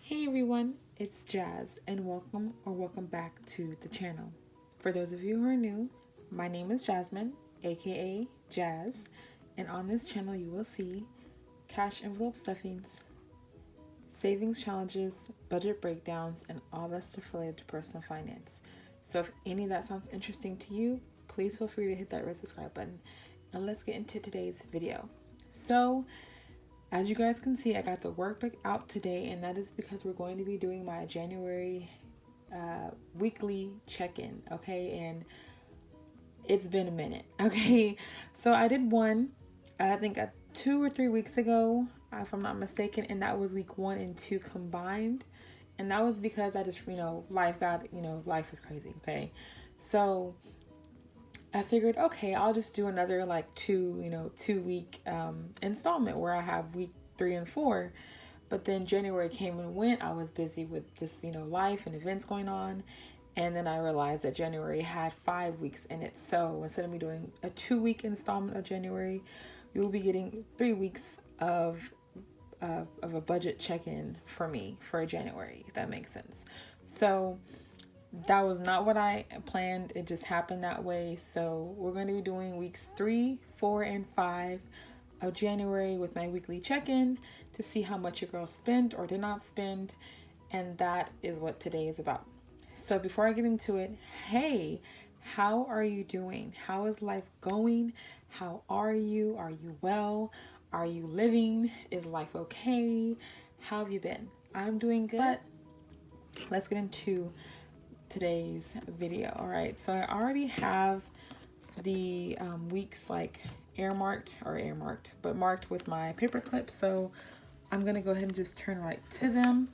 Hey everyone, it's Jazz and welcome back to the channel. For those of you who are new, my name is Jasmine, aka Jazz, and on this channel you will see cash envelope stuffings, savings challenges, budget breakdowns, and all that stuff related to personal finance. So if any of that sounds interesting to you, please feel free to hit that red subscribe button and let's get into today's video. So as you guys can see, I got the workbook out today, and that is because we're going to be doing my January weekly check-in, okay? And it's been a minute, okay? So I did one, I think 2 or 3 weeks ago, if I'm not mistaken, and that was week 1 and 2 combined. And that was because I just, life is crazy, okay? So I figured, okay, I'll just do another like 2-week installment where I have week 3 and 4. But then January came and went. I was busy with just, life and events going on. And then I realized that January had 5 weeks in it. So instead of me doing a 2-week installment of January, you will be getting 3 weeks of a budget check-in for me for January, if that makes sense. So that was not what I planned. It just happened that way. So we're going to be doing weeks 3, 4, and 5 of January with my weekly check-in to see how much your girl spent or did not spend. And that is what today is about. So before I get into it, hey, how are you doing? How is life going? How are you? Are you well? Are you living? Is life okay? How have you been? I'm doing good. But let's get into today's video. All right, so I already have the weeks like marked, but marked with my paper clip. So I'm gonna go ahead and just turn right to them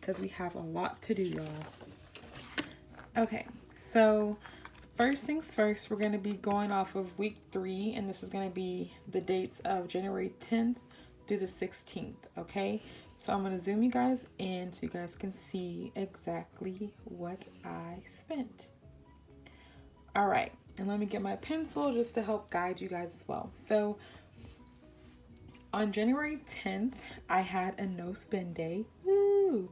because we have a lot to do, y'all. Okay, so first things first, we're gonna be going off of week 3, and this is gonna be the dates of January 10th through the 16th. Okay, so I'm going to zoom you guys in so you guys can see exactly what I spent. All right, and let me get my pencil just to help guide you guys as well. So on January 10th, I had a no spend day. Woo!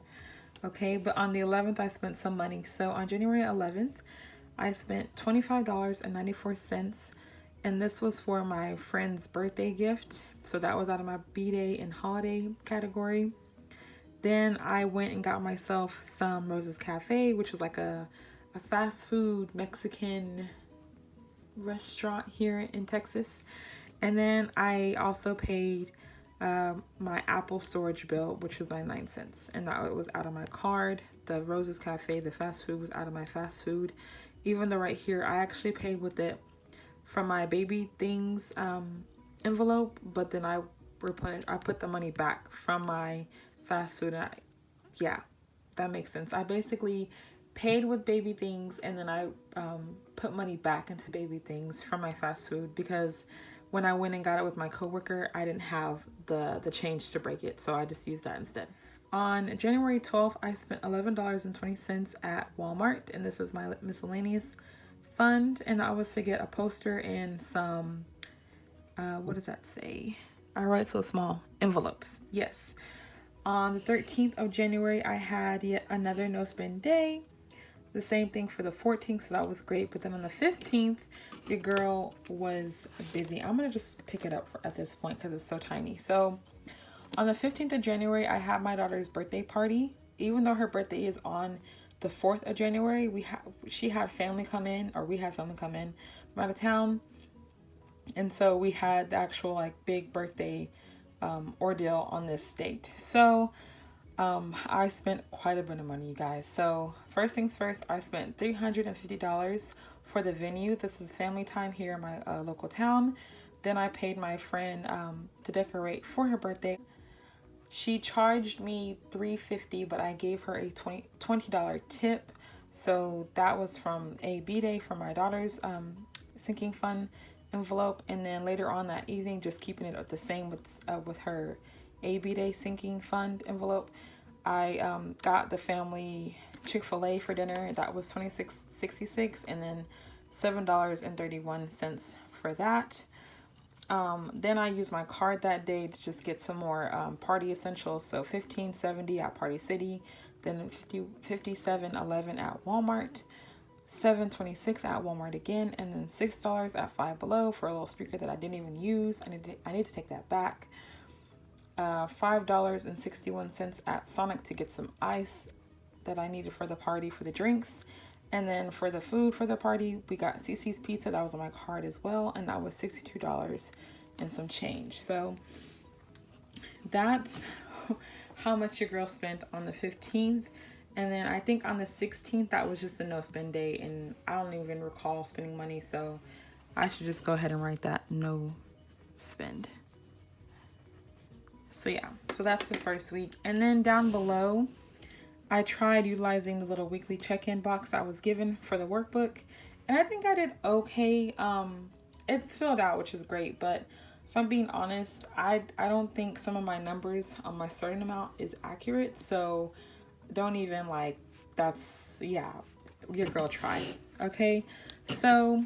Okay, but on the 11th, I spent some money. So on January 11th, I spent $25.94, and this was for my friend's birthday gift. So that was out of my B-Day and holiday category. Then I went and got myself some Rose's Cafe, which was like a fast food Mexican restaurant here in Texas. And then I also paid my Apple storage bill, which was 99 cents. And that was out of my card. The Rose's Cafe, the fast food, was out of my fast food. Even though right here, I actually paid with it from my baby things envelope, but then I put the money back from my fast food, and yeah, that makes sense. I basically paid with baby things, and then I put money back into baby things from my fast food because when I went and got it with my coworker, I didn't have the change to break it, so I just used that instead. On January 12th, I spent $11.20 at Walmart, and this was my miscellaneous fund, and that was to get a poster and some what does that say? I write so small. Envelopes. Yes. On the 13th of January, I had yet another no spend day. The same thing for the 14th, so that was great. But then on the 15th, your girl was busy. I'm going to just pick it up at this point because it's so tiny. So on the 15th of January, I had my daughter's birthday party. Even though her birthday is on the 4th of January, we had family come in from out of town. And so we had the actual like big birthday ordeal on this date. So I spent quite a bit of money, you guys. So first things first, I spent $350 for the venue. This is family time here in my local town. Then I paid my friend to decorate for her birthday. She charged me $350, but I gave her a $20 tip. So that was from a B-Day for my daughter's sinking fund envelope, and then later on that evening, just keeping it the same with her AB Day sinking fund envelope, I got the family Chick-fil-A for dinner. That was $26.66, and then $7.31 for that. Then I used my card that day to just get some more party essentials. So $15.70 at Party City, then 57.11 at Walmart, $7.26 at Walmart again, and then $6 at Five Below for a little speaker that I didn't even use. I need to take that back. $5.61 at Sonic to get some ice that I needed for the party for the drinks. And then for the food for the party, we got CC's Pizza. That was on my card as well. And that was $62 and some change. So that's how much your girl spent on the 15th. And then I think on the 16th, that was just a no spend day. And I don't even recall spending money. So I should just go ahead and write that no spend. So yeah, so that's the first week. And then down below, I tried utilizing the little weekly check-in box I was given for the workbook, and I think I did okay. It's filled out, which is great, but if I'm being honest, I don't think some of my numbers on my certain amount is accurate, so don't even yeah, your girl tried, okay? So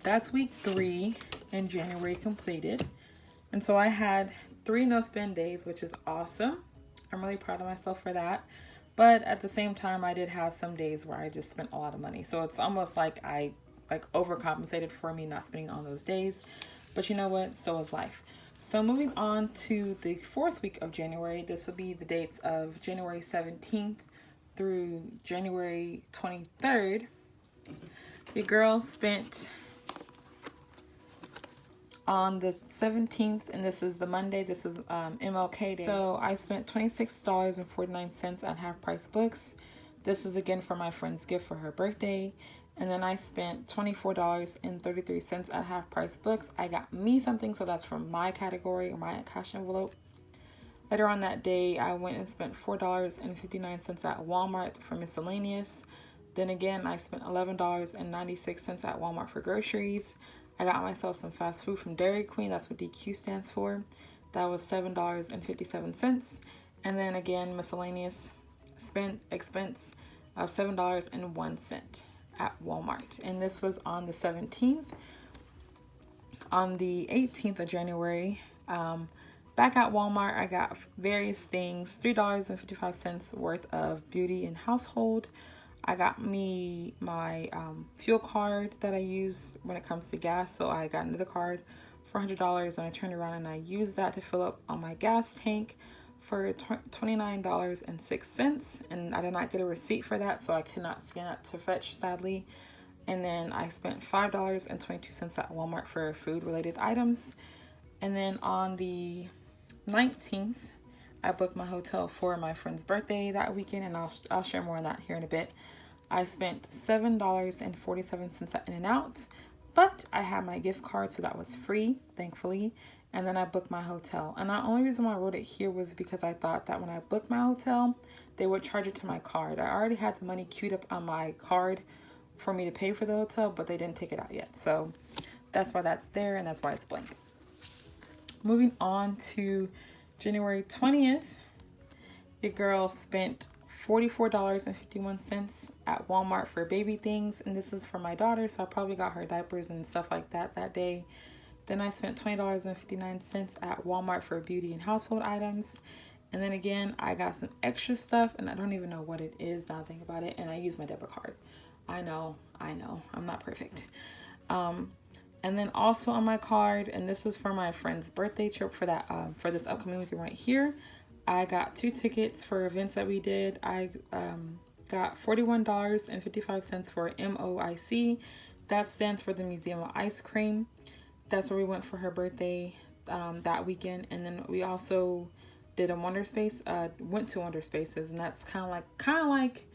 that's week 3 in January completed, and so I had 3 no spend days, which is awesome. I'm really proud of myself for that. But at the same time, I did have some days where I just spent a lot of money. So it's almost like I overcompensated for me not spending on those days. But you know what? So is life. So moving on to the 4th week of January, this will be the dates of January 17th through January 23rd. Your girl spent on the 17th, and this is the Monday, this was MLK Day. So I spent $26.49 at Half Price Books. This is again for my friend's gift for her birthday. And then I spent $24.33 at Half Price Books. I got me something, so that's from my category or my cash envelope. Later on that day, I went and spent $4.59 at Walmart for miscellaneous. Then again, I spent $11.96 at Walmart for groceries. I got myself some fast food from Dairy Queen. That's what DQ stands for. That was $7.57. And then again, miscellaneous expense of $7.01 at Walmart. And this was on the 17th. On the 18th of January, back at Walmart, I got various things, $3.55 worth of beauty and household. I got me my fuel card that I use when it comes to gas. So I got another card for $100, and I turned around and I used that to fill up on my gas tank for $29.06. And I did not get a receipt for that, so I could not scan that to fetch, sadly. And then I spent $5.22 at Walmart for food related items. And then on the 19th, I booked my hotel for my friend's birthday that weekend, and I'll share more on that here in a bit. I spent $7.47 at In-N-Out, but I had my gift card, so that was free, thankfully. And then I booked my hotel. And the only reason why I wrote it here was because I thought that when I booked my hotel, they would charge it to my card. I already had the money queued up on my card for me to pay for the hotel, but they didn't take it out yet. So that's why that's there, and that's why it's blank. Moving on to January 20th, your girl spent $44.51 at Walmart for baby things, and this is for my daughter, so I probably got her diapers and stuff like that day. Then I spent $20.59 at Walmart for beauty and household items. And then again, I got some extra stuff, and I don't even know what it is now I think about it, and I used my debit card. I know, I'm not perfect. And then also on my card, and this is for my friend's birthday trip for that for this upcoming weekend right here, I got 2 tickets for events that we did. I got $41.55 for MOIC. That stands for the Museum of Ice Cream. That's where we went for her birthday that weekend. And then we also did a went to Wonder Spaces, and that's kind of like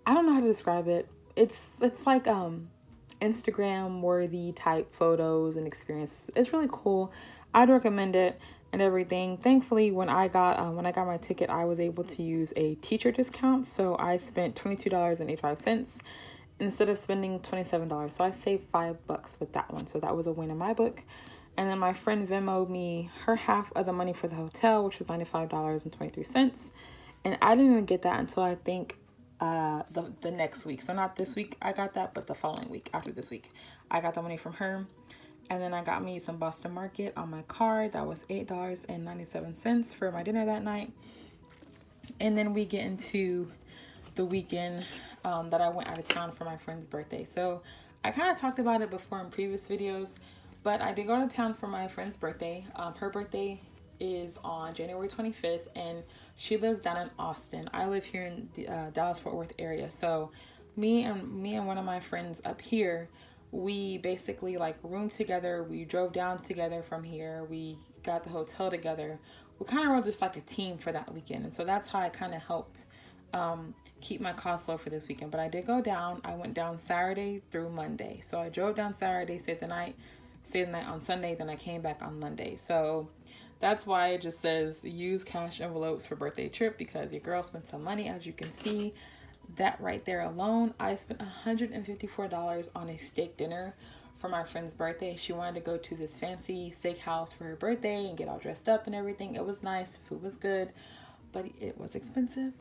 I don't know how to describe it. It's like Instagram worthy type photos and experiences. It's really cool. I'd recommend it and everything. Thankfully, when I got my ticket, I was able to use a teacher discount, so I spent $22.85 instead of spending $27. So I saved $5 with that one. So that was a win in my book. And then my friend Venmo'd me her half of the money for the hotel, which was $95.23. And I didn't even get that until I think the next week. So not this week I got that, but the following week after this week I got the money from her. And then I got me some Boston Market on my card. That was $8.97 for my dinner that night. And then we get into the weekend that I went out of town for my friend's birthday. So I kind of talked about it before in previous videos, but I did go to town for my friend's birthday. Her birthday is on January 25th, and she lives down in Austin. I live here in the Dallas-Fort Worth area. So me and one of my friends up here, we basically like roomed together. We drove down together from here. We got the hotel together. We kind of were just like a team for that weekend. And so that's how I kind of helped keep my costs low for this weekend. But I did go down. I went down Saturday through Monday. So I drove down Saturday, stayed the night on Sunday, then I came back on Monday. So that's why it just says use cash envelopes for birthday trip, because your girl spent some money. As you can see, that right there alone, I spent $154 on a steak dinner for my friend's birthday. She wanted to go to this fancy steakhouse for her birthday and get all dressed up and everything. It was nice, food was good, but it was expensive,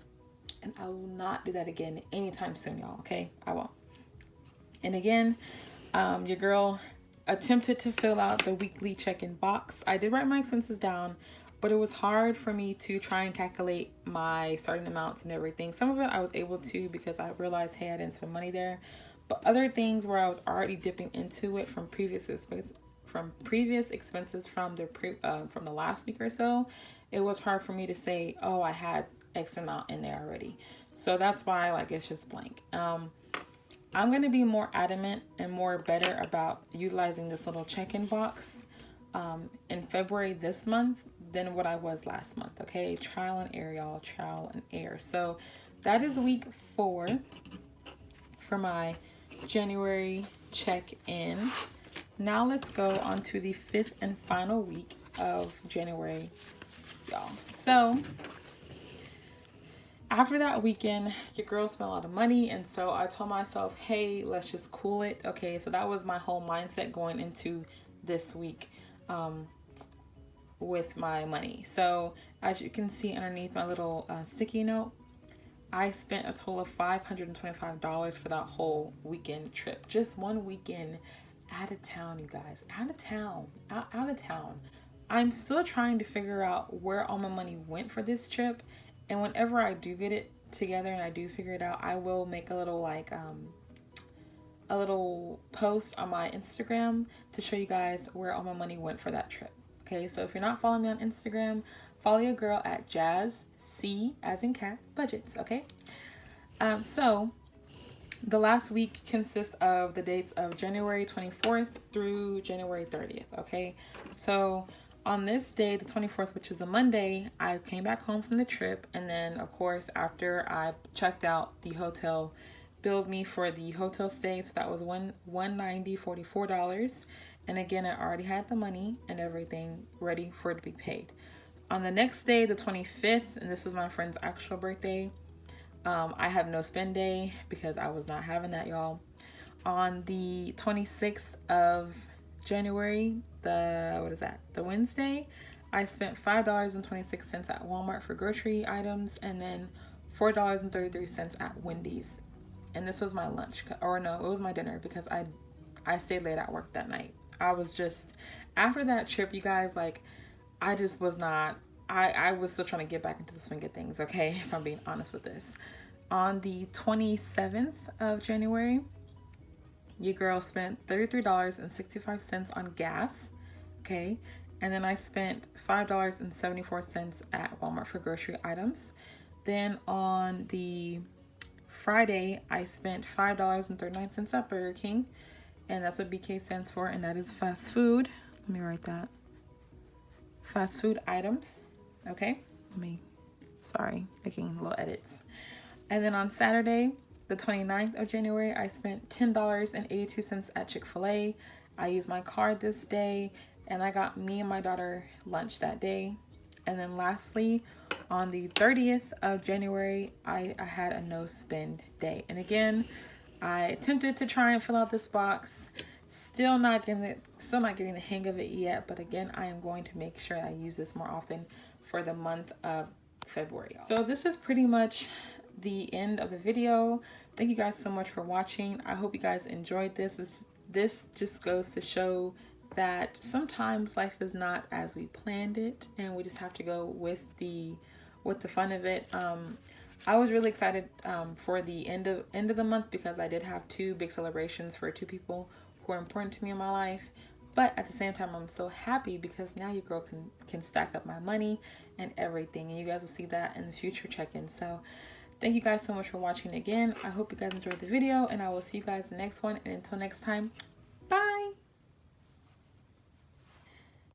and I will not do that again anytime soon, y'all. Okay, I won't. And again, your girl attempted to fill out the weekly check-in box. I did write my expenses down, but it was hard for me to try and calculate my starting amounts and everything. Some of it I was able to because I realized, hey, I didn't spend money there. But other things where I was already dipping into it from previous expenses from the last week or so, it was hard for me to say, oh, I had X amount in there already. So that's why like it's just blank. I'm going to be more adamant and more better about utilizing this little check-in box in February this month than what I was last month. Okay, trial and error, y'all, trial and error. So that is week 4 for my January check-in. Now let's go on to the 5th and final week of January, y'all. So after that weekend, your girl spent a lot of money, and so I told myself, hey, let's just cool it. Okay, so that was my whole mindset going into this week with my money. So as you can see underneath my little sticky note, I spent a total of $525 for that whole weekend trip. Just one weekend out of town, you guys. Out of town. I'm still trying to figure out where all my money went for this trip. And whenever I do get it together and I do figure it out, I will make a little a little post on my Instagram to show you guys where all my money went for that trip. Okay, so if you're not following me on Instagram, follow your girl at Jazz C as in cat budgets. Okay, so the last week consists of the dates of January 24th through January 30th. Okay, so on this day, the 24th, which is a Monday, I came back home from the trip. And then, of course, after I checked out, the hotel billed me for the hotel stay. So that was $190.44. And again, I already had the money and everything ready for it to be paid. On the next day, the 25th, and this was my friend's actual birthday, I have no spend day because I was not having that, y'all. On the 26th of January, the Wednesday, I spent $5.26 at Walmart for grocery items, and then $4.33 at Wendy's. And this was my lunch, or no, it was my dinner, because I stayed late at work that night. I was just, after that trip, you guys, like, I just was not, I was still trying to get back into the swing of things, okay, if I'm being honest with this. On the 27th of January, your girl spent $33.65 on gas, okay? And then I spent $5.74 at Walmart for grocery items. Then on the Friday, I spent $5.39 at Burger King, and that's what BK stands for, and that is fast food. Let me write that. Fast food items, okay? Sorry, making little edits. And then on Saturday, the 29th of January, I spent $10.82 at Chick-fil-A. I used my card this day, and I got me and my daughter lunch that day. And then lastly, on the 30th of January, I had a no spend day. And again, I attempted to try and fill out this box. Still not getting the hang of it yet. But again, I am going to make sure I use this more often for the month of February. So this is pretty much the end of the video. Thank you guys so much for watching. I hope you guys enjoyed this. This just goes to show that sometimes life is not as we planned it, and we just have to go with the fun of it. I was really excited for the end of the month because I did have two big celebrations for two people who are important to me in my life. But at the same time, I'm so happy because now your girl can stack up my money and everything, and you guys will see that in the future check-ins. So thank you guys so much for watching again. I hope you guys enjoyed the video, and I will see you guys in the next one. And until next time,